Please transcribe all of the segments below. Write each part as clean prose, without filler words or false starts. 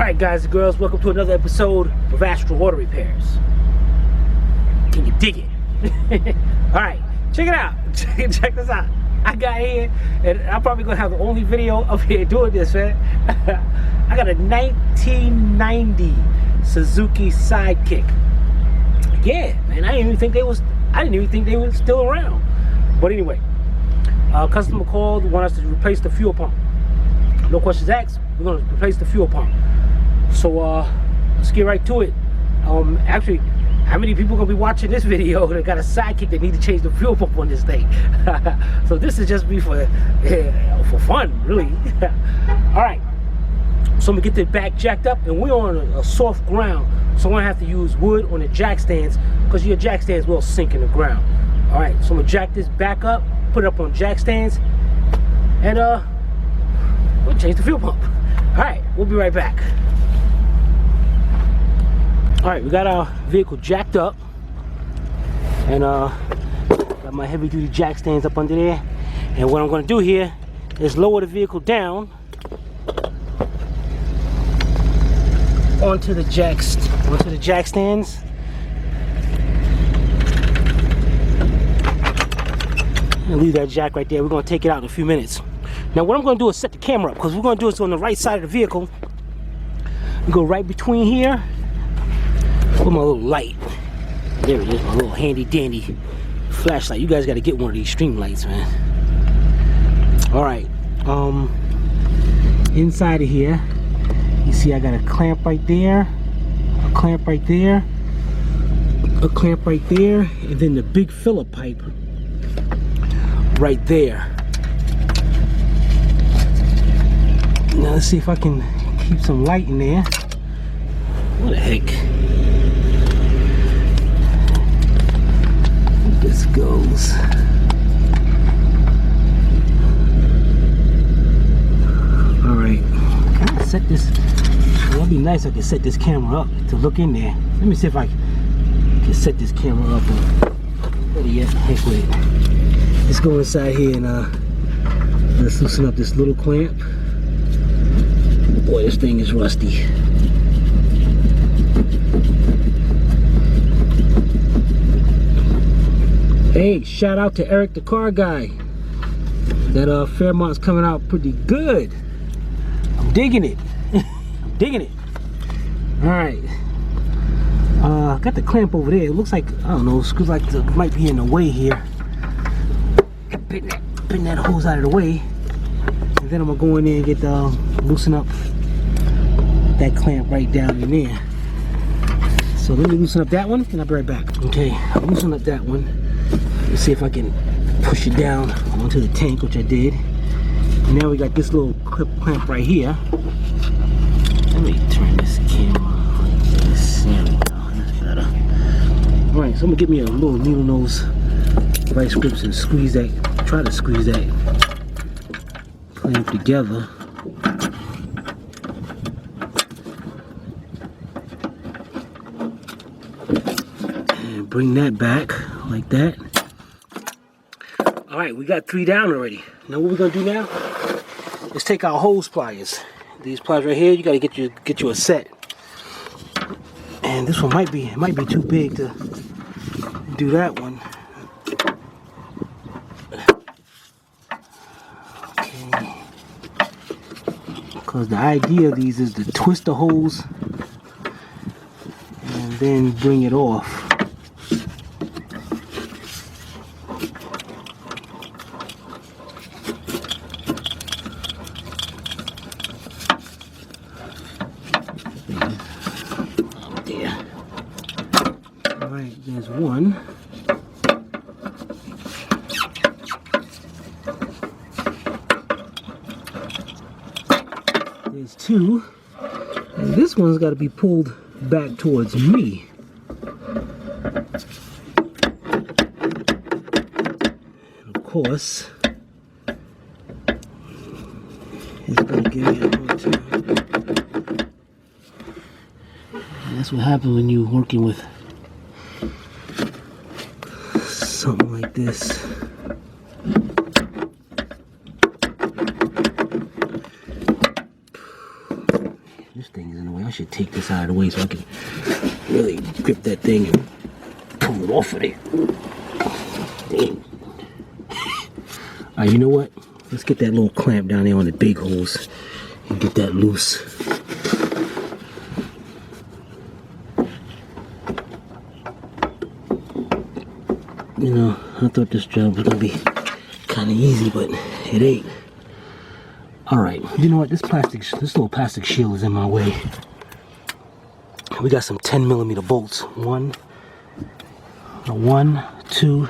Alright guys and girls, welcome to another episode of Astral Auto Repairs. Can you dig it? Alright, check it out. Check this out. I got here, and I'm probably going to have the only video of here doing this, man. I got a 1990 Suzuki Sidekick. Yeah, man, I didn't even think they were still around. But anyway, a customer called, wanted us to replace the fuel pump. No questions asked, we're going to replace the fuel pump. So let's get right to it. Actually, how many people are going to be watching this video that got a Sidekick that need to change the fuel pump on this thing? So this is just me for fun, really. Alright, so I'm going to get the back jacked up, and we're on a soft ground, so I'm going to have to use wood on the jack stands, because your jack stands will sink in the ground. Alright, so I'm going to jack this back up, put it up on jack stands, and we'll change the fuel pump. Alright, we'll be right back. Alright, we got our vehicle jacked up, and got my heavy duty jack stands up under there. And what I'm going to do here is lower the vehicle down onto the jack stands. And leave that jack right there. We're going to take it out in a few minutes. Now what I'm going to do is set the camera up, because we're going to do this on the right side of the vehicle. We go right between here. Put my little light. There it is, my little handy dandy flashlight. You guys got to get one of these stream lights, man. Alright, inside of here, you see I got a clamp right there, a clamp right there, a clamp right there, and then the big filler pipe right there. Now let's see if I can keep some light in there. What the heck? This goes. Alright. Can I set this? Well, it'd be nice if I could set this camera up to look in there. Let me see if I can set this camera up. Better yet, heck with it. Let's go inside here and let's loosen up this little clamp. Boy, this thing is rusty. Hey, shout out to Eric the car guy. That Fairmont's coming out pretty good. I'm digging it. I'm digging it. Alright. Got the clamp over there. It looks like, I don't know, screws like it might be in the way here. Pin that hose out of the way. And then I'm gonna go in there and get loosen up that clamp right down in there. So let me loosen up that one and I'll be right back. Okay, I'll loosen up that one. Let's see if I can push it down onto the tank, which I did. And now we got this little clip clamp right here. Let me turn this camera like this. There we go, that's better. Alright, so I'm gonna get me a little needle nose vice grips and squeeze that, try to squeeze that clamp together. And bring that back like that. Alright, we got 3 down already. Now what we're gonna do now is take our hose pliers. These pliers right here, you gotta get you a set. And this one might be too big to do that one. Okay. Because the idea of these is to twist the hose and then bring it off. Alright, there's one. There's 2. And this one's got to be pulled back towards me. And of course, it's going to give me a hard time. And that's what happens when you're working with something like this. This thing is in the way. I should take this out of the way so I can really grip that thing and pull it off of there. Dang. Alright, you know what? Let's get that little clamp down there on the big hose and get that loose. You know, I thought this job was gonna be kind of easy, but it ain't. Alright, you know what? This little plastic shield is in my way. We got some 10mm bolts. One, 2,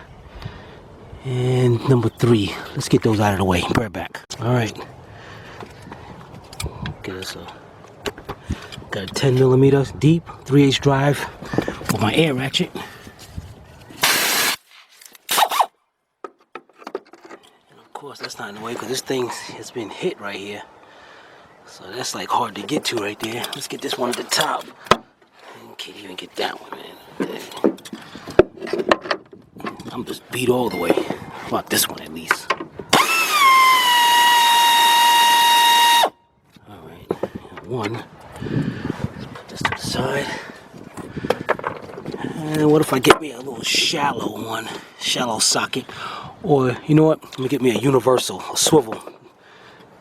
and number 3. Let's get those out of the way. Be right back. Alright. Get us got a 10mm deep 3/8 drive with my air ratchet. Of course, that's not in the way because this thing has been hit right here. So that's like hard to get to right there. Let's get this one at the top. Can't even get that one, man. I'm just beat all the way. How about this one at least? Alright, one. Let's put this to the side. And what if I get me a little shallow socket? Or, you know what? Let me get me a universal, a swivel,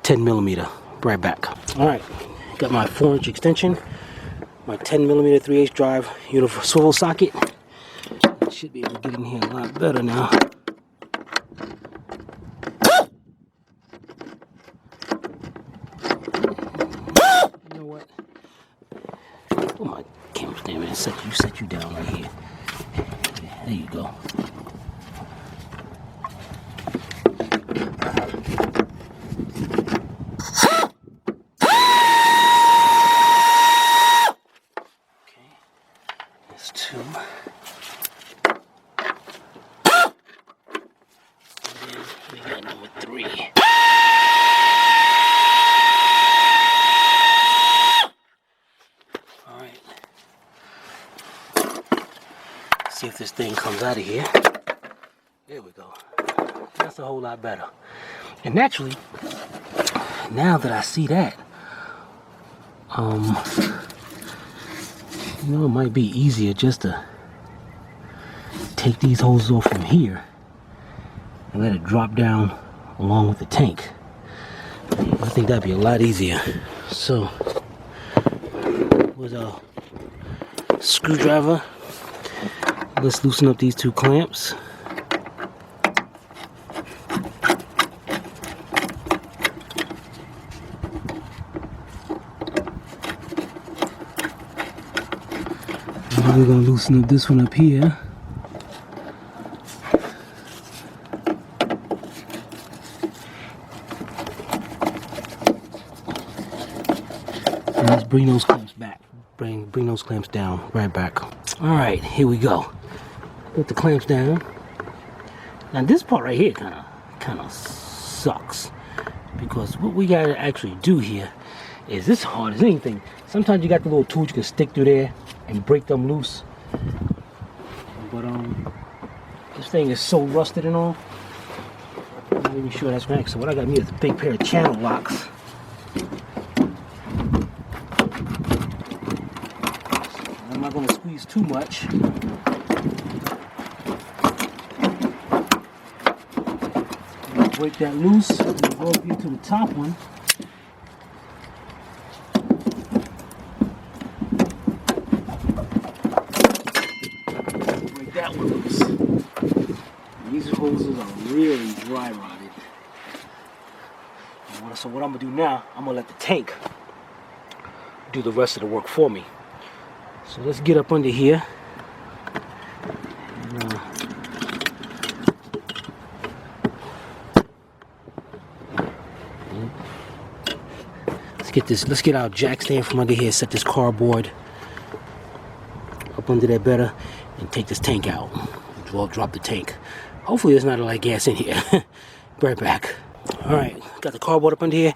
10mm. Right back. Alright, got my 4-inch extension, my 10mm 3/8 drive, universal swivel socket. I should be able to get in here a lot better now. You know what? Put my camera stand and set you down right here. There you go. See if this thing comes out of here. There we go. That's a whole lot better. And naturally, now that I see that, you know, it might be easier just to take these hoses off from here and let it drop down along with the tank. I think that'd be a lot easier. So, with a screwdriver, let's loosen up these 2 clamps. And we're going to loosen up this one up here. And let's bring those clamps back. Bring those clamps down. Right back. Alright, here we go. Put the clamps down. Now this part right here kind of sucks, because what we gotta actually do here is this hard as anything. Sometimes you got the little tools you can stick through there and break them loose. But this thing is so rusted and all. I'm not even sure that's right. So what I got me is a big pair of channel locks. I'm not gonna squeeze too much. Break that loose and go up here to the top one. Break that one loose. And these hoses are really dry rotted. So what I'm gonna do now, I'm gonna let the tank do the rest of the work for me. So let's get up under here. And, let's get our jack stand from under here, set this cardboard up under there better, and take this tank out. We'll drop the tank. Hopefully there's not a lot of gas in here. Be right back. Alright, got the cardboard up under here.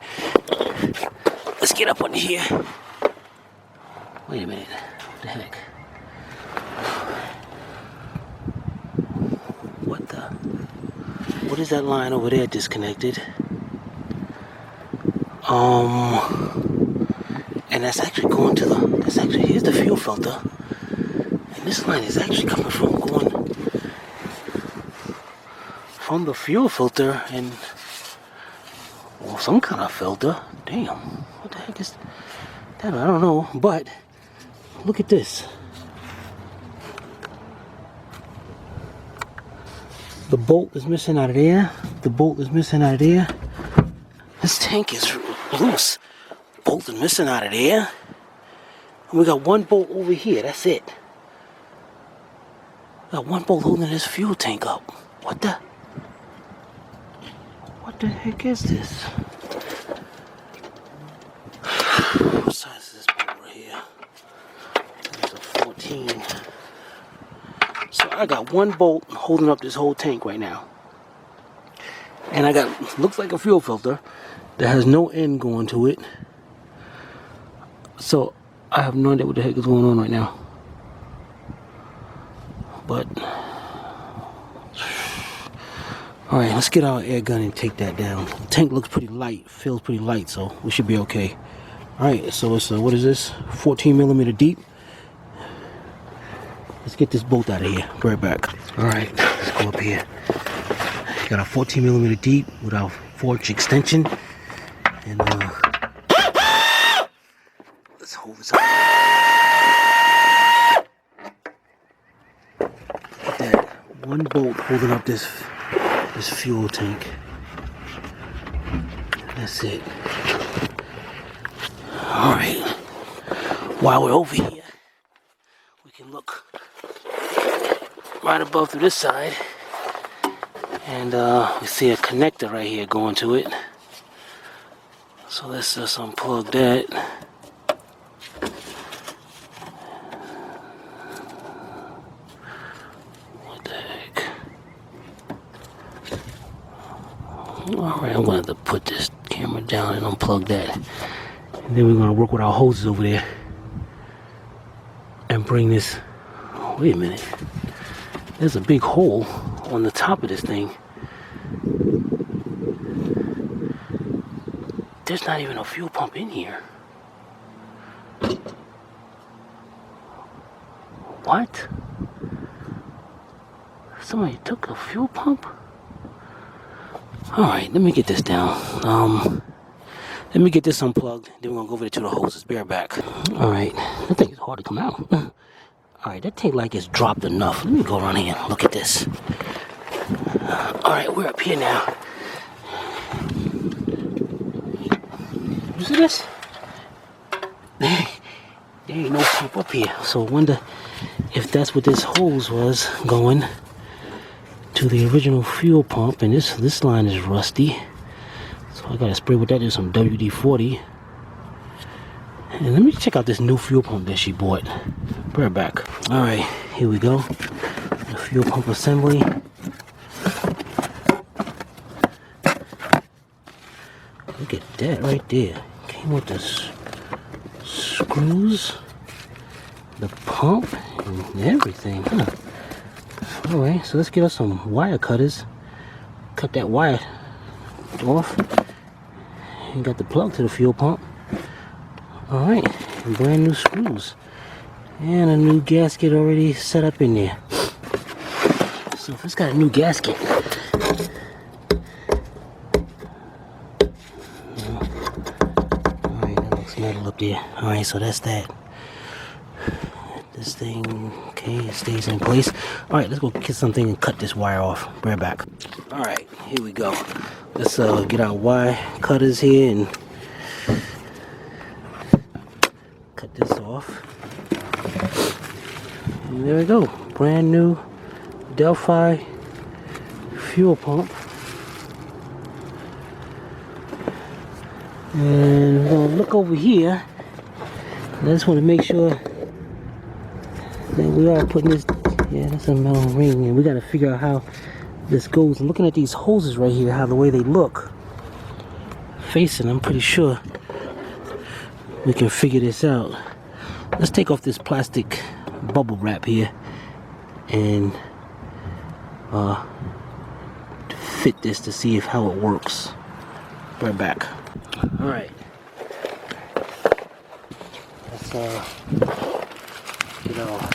Let's get up under here. Wait a minute. What the heck? What is that line over there disconnected? And line that's actually going to here's the fuel filter. And this line is actually coming from the fuel filter and, well, some kind of filter. Damn, what the heck is that? I don't know, but look at this. The bolt is missing out of there. The bolt is missing out of there. This tank is loose. Bolt is missing out of there. And we got one bolt over here. That's it. Got one bolt holding this fuel tank up. What the heck is this? What size is this bolt right here? It's a 14. So I got one bolt holding up this whole tank right now. And I got, looks like a fuel filter that has no end going to it. So I have no idea what the heck is going on right now. But alright, let's get our air gun and take that down. The tank looks pretty light, feels pretty light, so we should be okay. Alright, so it's what is this? 14mm deep. Let's get this bolt out of here. Be right back. Alright, let's go up here. Got a 14mm deep with our forge extension. And let's hold this up. Look at that. One bolt holding up this fuel tank. That's it. Alright. While we're over here, we can look right above to this side. And we see a connector right here going to it. So let's just unplug that. What the heck? Alright, I'm going to have to put this camera down and unplug that. And then we're going to work with our hoses over there. And bring this... Oh, wait a minute. There's a big hole on the top of this thing. There's not even a fuel pump in here. What? Somebody took a fuel pump? Alright, let me get this down. Let me get this unplugged. Then we're gonna go over there to the hoses. Be right back. Alright, that thing is hard to come out. Alright, that tank like it's dropped enough. Let me go around here and look at this. Alright, we're up here now. You see this? There ain't no pump up here. So I wonder if that's what this hose was going to the original fuel pump. And this line is rusty. So I gotta spray with that. There's some WD-40. And let me check out this new fuel pump that she bought. Bring her back. Alright, here we go. The fuel pump assembly. Look at that right there. Came with the screws, the pump, and everything. Huh? Alright, so let's get us some wire cutters. Cut that wire off. And got the plug to the fuel pump. Alright, brand new screws. And a new gasket already set up in there. So if it's got a new gasket. Alright, that looks metal up there. Alright, so that's that. This thing, okay, it stays in place. Alright, let's go get something and cut this wire off. Bring it back. Alright, here we go. Let's get our wire cutters here and cut this off. And there we go. Brand new Delphi fuel pump. And we're gonna look over here. I just want to make sure that we are putting this. Yeah, that's a metal ring, and we got to figure out how this goes. I'm looking at these hoses right here, how the way they look facing. I'm pretty sure we can figure this out. Let's take off this plastic bubble wrap here and fit this to see how it works. Right back. Alright. Let's get our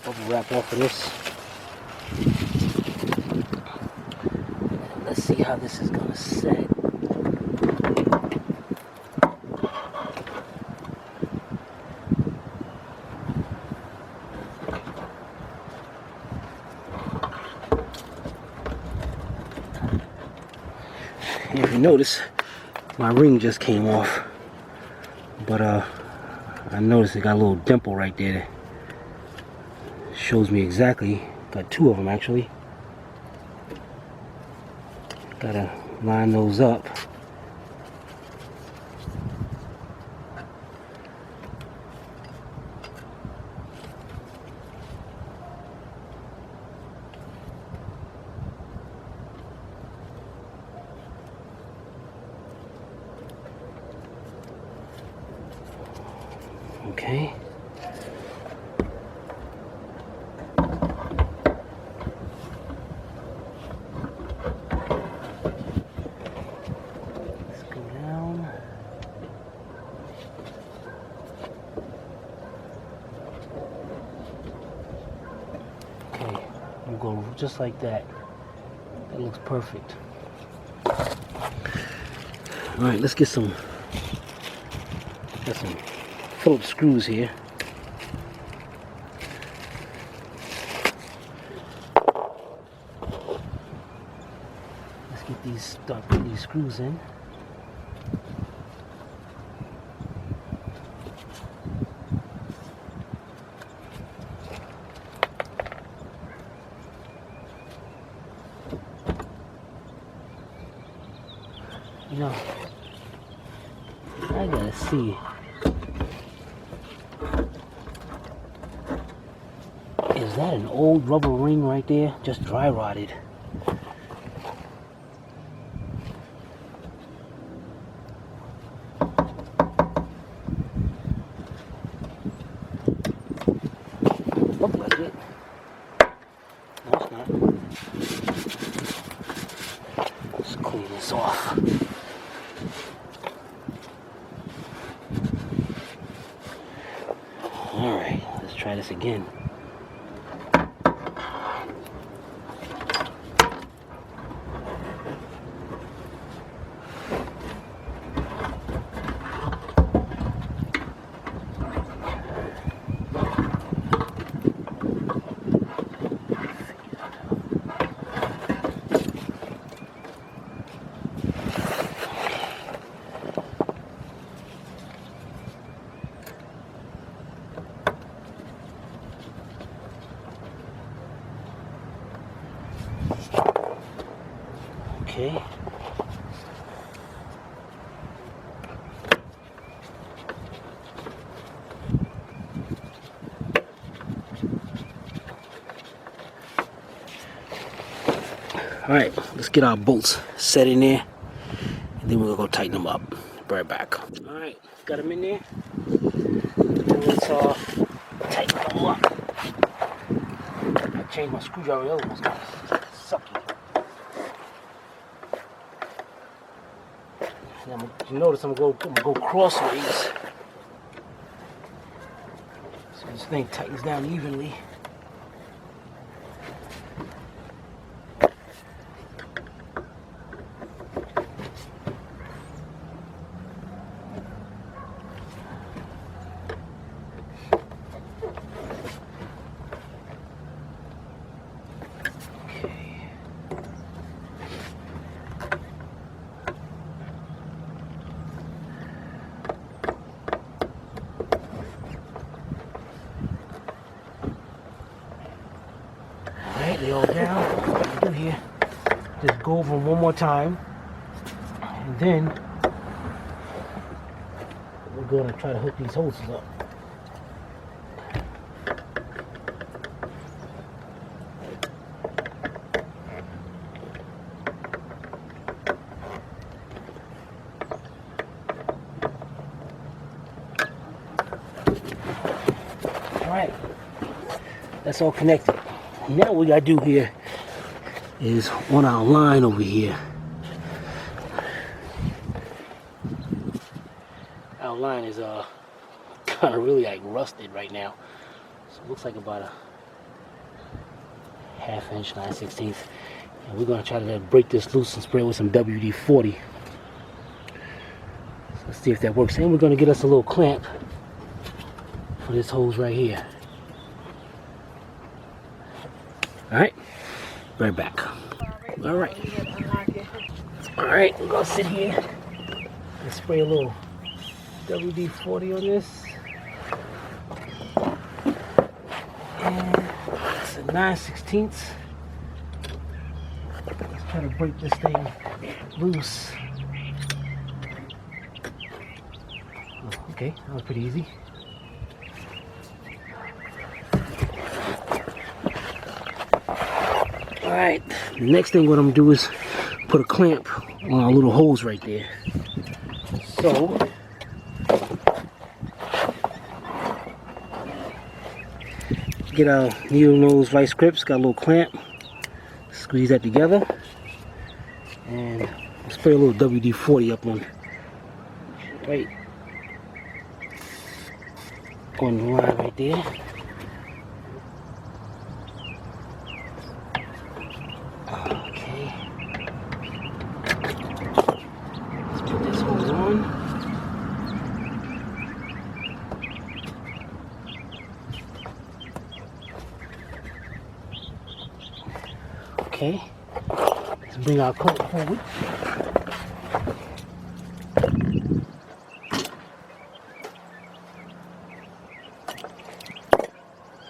bubble wrap off of this. Let's see how this is gonna set. If you notice, my ring just came off, but I noticed it got a little dimple right there that shows me exactly. Got two of them actually. Gotta line those up. Okay. Let's go down. Okay, we'll go just like that. That looks perfect. All right, let's get some. Got some Phillips screws here. Let's get these, start putting these screws in. You know, I gotta see. Is that an old rubber ring right there? Just dry rotted. Look like it. No, it's not. Let's clean this off. Alright, let's try this again. Okay. All right, let's get our bolts set in there, and then we'll go tighten them up. Be right back. All right, got them in there. And let's tighten them up. I changed my screwdriver. The other one's kind of sucky. Now, you notice I'm gonna go crossways, so this thing tightens down evenly. They all down. What we do here, just go over them one more time, and then we're going to try to hook these hoses up. All right, that's all connected. Now what we gotta do here is on our line over here. Our line is kind of really like rusted right now. So it looks like about a 1/2 inch 9/16. And we're gonna try to break this loose and spray it with some WD-40. So let's see if that works. And we're gonna get us a little clamp for this hose right here. All right, right back. All right, we're gonna sit here and spray a little WD-40 on this. And it's a 9/16. Let's try to break this thing loose. Oh, okay, that was pretty easy. Alright, the next thing what I'm gonna do is put a clamp on our little hose right there. So get our needle nose vice grips, got a little clamp, squeeze that together, and spray a little WD-40 up on right on the line right there. Okay. Let's put this hose on. Okay. Let's bring our coat forward.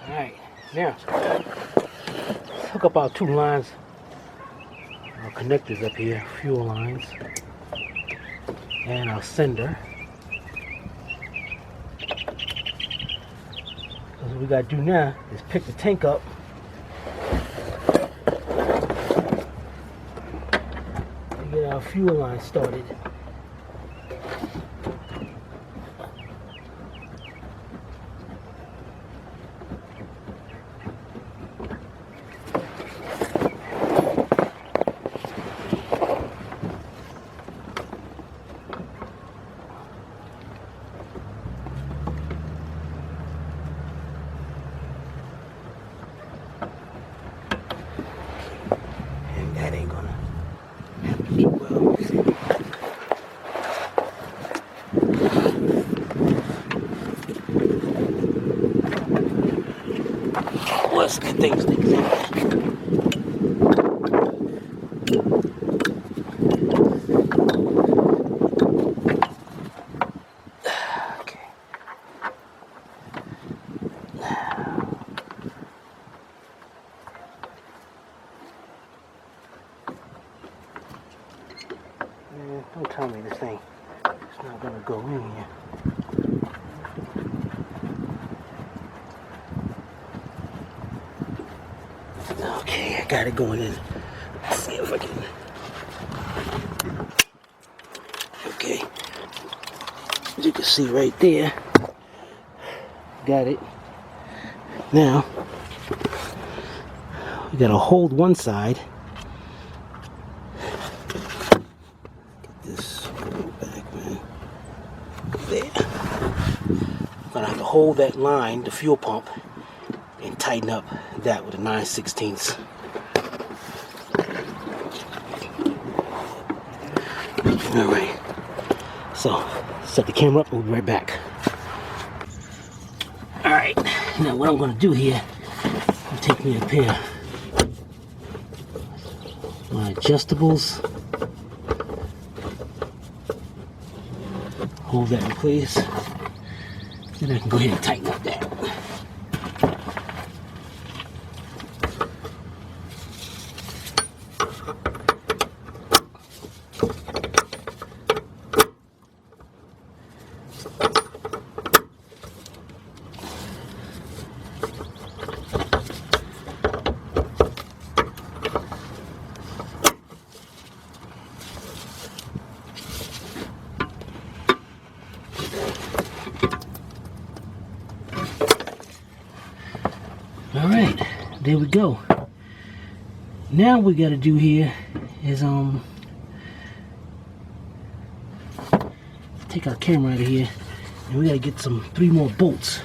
Alright, now let's hook up our 2 lines, our connectors up here, fuel lines, and our sender. So what we gotta do now is pick the tank up and get our fuel line started. That ain't gonna happen too well. Let's get things together. Okay. Don't tell me this thing is not gonna go in here. Okay, I got it going in. Let's see if I can. Okay, as you can see right there, got it. Now we gotta hold one side. Gonna have to hold that line, the fuel pump, and tighten up that with a 9/16. All right. So set the camera up. We'll be right back. All right. Now what I'm gonna do here, I'll take me a pair of my adjustables. Hold that in place. Then I can go ahead and tighten up that. All right, there we go. Now what we got to do here is take our camera out of here And we gotta get 3 more bolts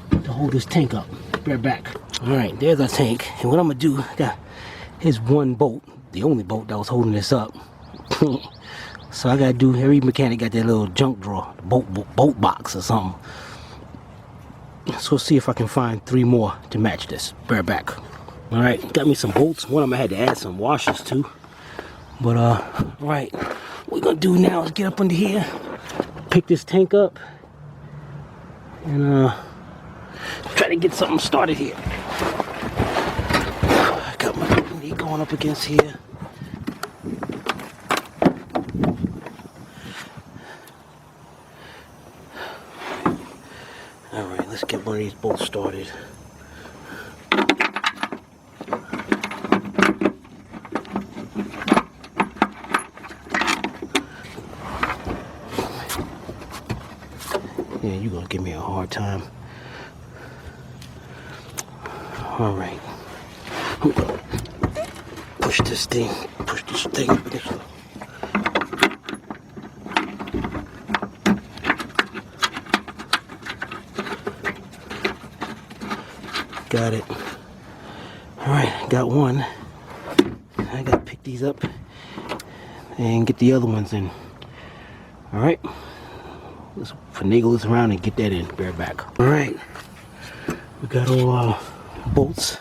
to hold this tank up. Be right back. Alright, there's our tank. And what I'm gonna do, here's 1 bolt, the only bolt that was holding this up. So I gotta do, every mechanic got that little junk drawer, bolt box or something. So let's see if I can find 3 more to match this. Be right back. Alright, got me some bolts. One of them I had to add some washers to. But alright, what we're gonna do now is get up under here, pick this tank up, and try to get something started here. I got my knee going up against here. Alright, let's get one of these bolts started. Yeah, you're gonna give me a hard time. Alright. I'm gonna push this thing up against the... Got it. Alright, got one. I gotta pick these up and get the other ones in. Alright. Let's finagle this around and get that in. Bear back. Alright. We got all our bolts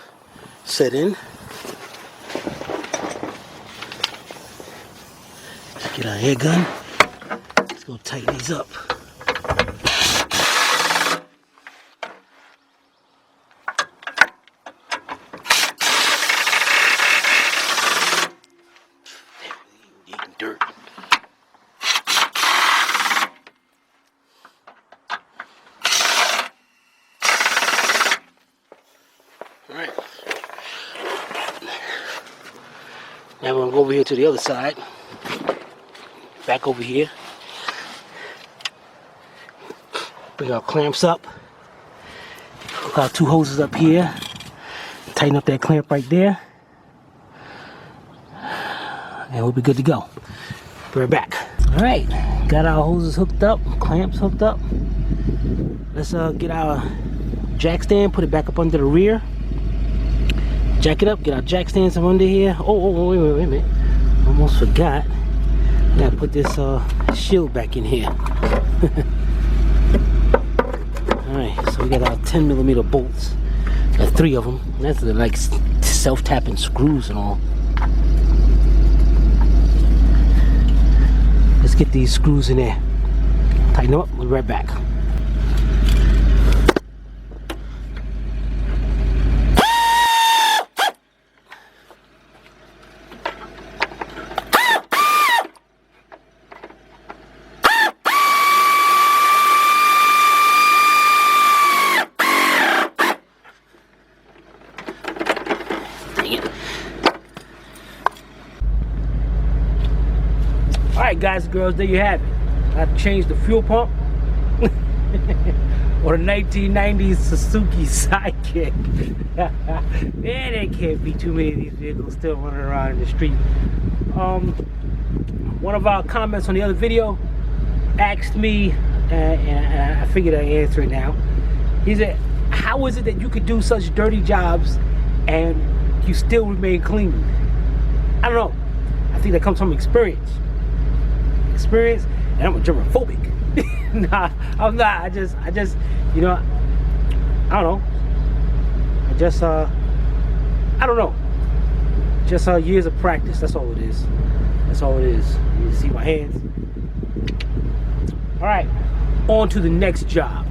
set in. Let's get our air gun. Let's go tighten these up. Dirt. Alright. Now we're gonna go over here to the other side. Back over here. Bring our clamps up. Hook our 2 hoses up here. Tighten up that clamp right there. And we'll be good to go. Be right back. Alright, got our hoses hooked up, clamps hooked up. Let's get our jack stand, put it back up under the rear. Jack it up, get our jack stands from under here. Oh, wait a minute. Almost forgot. I gotta put this shield back in here. Alright, so we got our 10mm bolts. Got 3 of them. That's like self-tapping screws and all. Let's get these screws in there. Tighten them up, we'll be right back. Alright guys and girls, there you have it. I have to change the fuel pump or the 1990s Suzuki Sidekick. Man, there can't be too many of these vehicles still running around in the street. One of our comments on the other video asked me, and I figured I'd answer it now. He said, how is it that you could do such dirty jobs and you still remain clean? I don't know. I think that comes from experience. And I'm a germophobic. Nah, I'm not. I just, you know, I don't know. I don't know. Just years of practice. That's all it is. That's all it is. You see my hands. All right, on to the next job.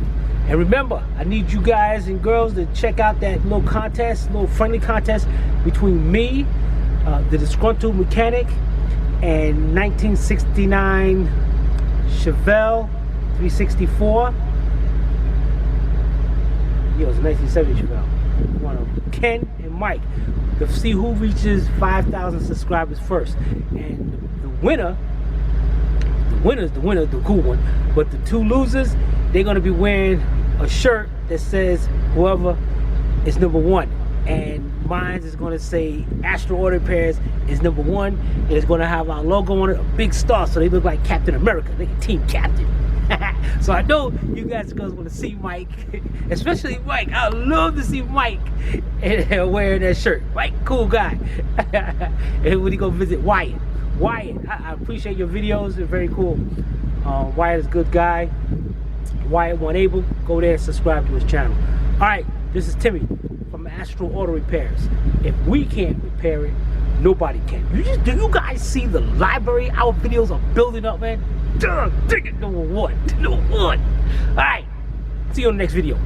And remember, I need you guys and girls to check out that little contest, little friendly contest between me, the disgruntled mechanic, and 1969 Chevelle 364. It was a 1970 Chevelle. One of them. Ken and Mike. To see who reaches 5,000 subscribers first. And the winner, the cool one. But the 2 losers, they're gonna be wearing a shirt that says whoever is number 1. And mine is gonna say Astro Auto Repairs is number 1. It is gonna have our logo on it, a big star, so they look like Captain America. They team captain. So I know you guys want to see Mike, especially Mike. I would love to see Mike wearing that shirt. Mike, cool guy. And when he go visit Wyatt. Wyatt, I appreciate your videos. They're very cool. Wyatt is a good guy. Wyatt Able, go there and subscribe to his channel. All right, this is Timmy from Astral Auto Repairs. If we can't repair it, nobody can. Do you guys see the library our videos are building up, man? Dig it, number one. All right, see you on the next video.